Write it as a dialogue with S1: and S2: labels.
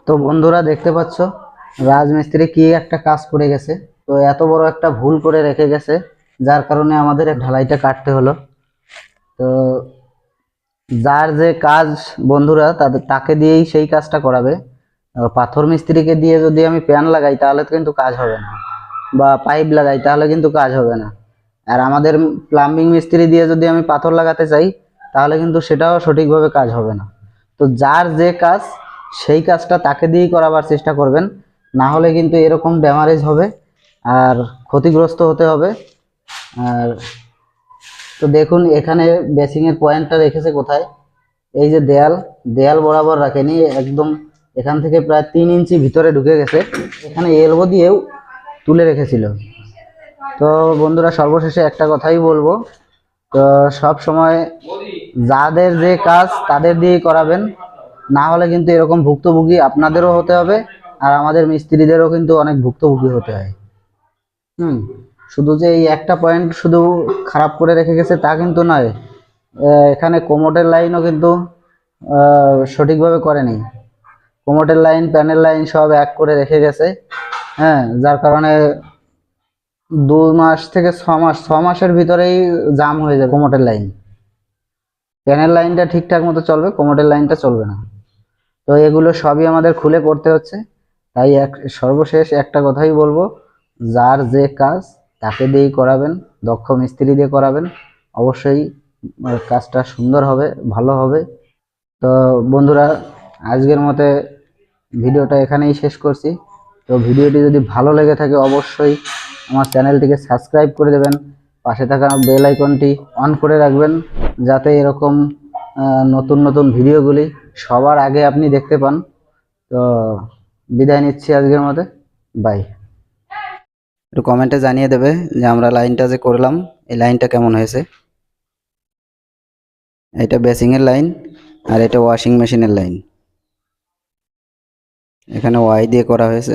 S1: তো বন্ধুরা দেখতে পাচ্ছ রাজমিস্ত্রি কি একটা কাজ করে গেছে। তো এত বড় একটা ভুল করে রেখে গেছে, যার কারণে আমাদের ঢালাইটা কাটতে হলো। তো যার যে কাজ বন্ধুরা তাকে দিয়েই সেই কাজটা করাবে। পাথর মিস্ত্রিকে দিয়ে যদি আমি প্যান লাগাই তাহলে তো কিন্তু কাজ হবে না, বা পাইপ লাগাই তাহলে কিন্তু কাজ হবে না। আর আমাদের প্লাম্বিং মিস্ত্রি দিয়ে যদি আমি পাথর লাগাতে চাই তাহলে কিন্তু সেটাও সঠিকভাবে কাজ হবে না। তো যার যে কাজ সেই কাজটা তাকে দিয়েই করাবার চেষ্টা করবেন, না হলে কিন্তু এরকম ড্যামারেজ হবে আর ক্ষতিগ্রস্ত হতে হবে। আর তো দেখুন এখানে বেসিংয়ের পয়েন্টটা রেখেছে কোথায়, এই যে দেয়াল দেয়াল বরাবর রাখেনি, একদম এখান থেকে প্রায় 3 ইঞ্চি ভিতরে ঢুকে গেছে, এখানে এলবো দিয়েও তুলে রেখেছিল। তো বন্ধুরা সর্বশেষে একটা কথাই বলবো, তো সব সময় যাদের যে কাজ তাদের দিয়ে করাবেন, না হলে কিন্তু এরকম ভুক্তভোগী আপনাদেরও হতে হবে, আর আমাদের মিস্ত্রিদেরও কিন্তু অনেক ভুক্তভোগী হতে হয়। হুম। শুধু যে এই একটা পয়েন্ট শুধু খারাপ করে রেখে গেছে তা কিন্তু নয়, এখানে কোমোটের লাইনও কিন্তু সঠিকভাবে করেনি। কোমোটের লাইন প্যানেল লাইন সব এক করে রেখে গেছে। হ্যাঁ, যার কারণে 2 মাস থেকে 6 মাস, 6 মাসের ভিতরেই জাম হয়ে যাবে কোমোটের লাইন। প্যানেল লাইনটা ঠিকঠাক মতো চলবে, কোমোটের লাইনটা চলবে না। তো এগুলো সবই আমাদের খুলে করতে হচ্ছে। তাই সর্বশেষ একটা কথাই বলবো, যার যে কাজ তাকে দিয়েই করাবেন, দক্ষ মিস্ত্রি দিয়ে করাবেন, অবশ্যই কাজটা সুন্দর হবে, ভালো হবে। তো বন্ধুরা আজকের মতে ভিডিওটা এখানেই শেষ করছি। তো ভিডিওটি যদি ভালো লেগে থাকে অবশ্যই আমার চ্যানেলটিকে সাবস্ক্রাইব করে দেবেন, পাশে থাকা বেল আইকনটি অন করে রাখবেন, যাতে এরকম নতুন নতুন ভিডিওগুলি সবার আগে আপনি দেখতে পান। তো বিদায় নিচ্ছি আজকের মতে, বাই। একটু কমেন্টে জানিয়ে দেবে যে আমরা লাইনটা যে করলাম এই লাইনটা কেমন হয়েছে। এটা বেসিংয়ের লাইন আর এটা ওয়াশিং মেশিনের লাইন, এখানে ওয়াই দিয়ে করা হয়েছে।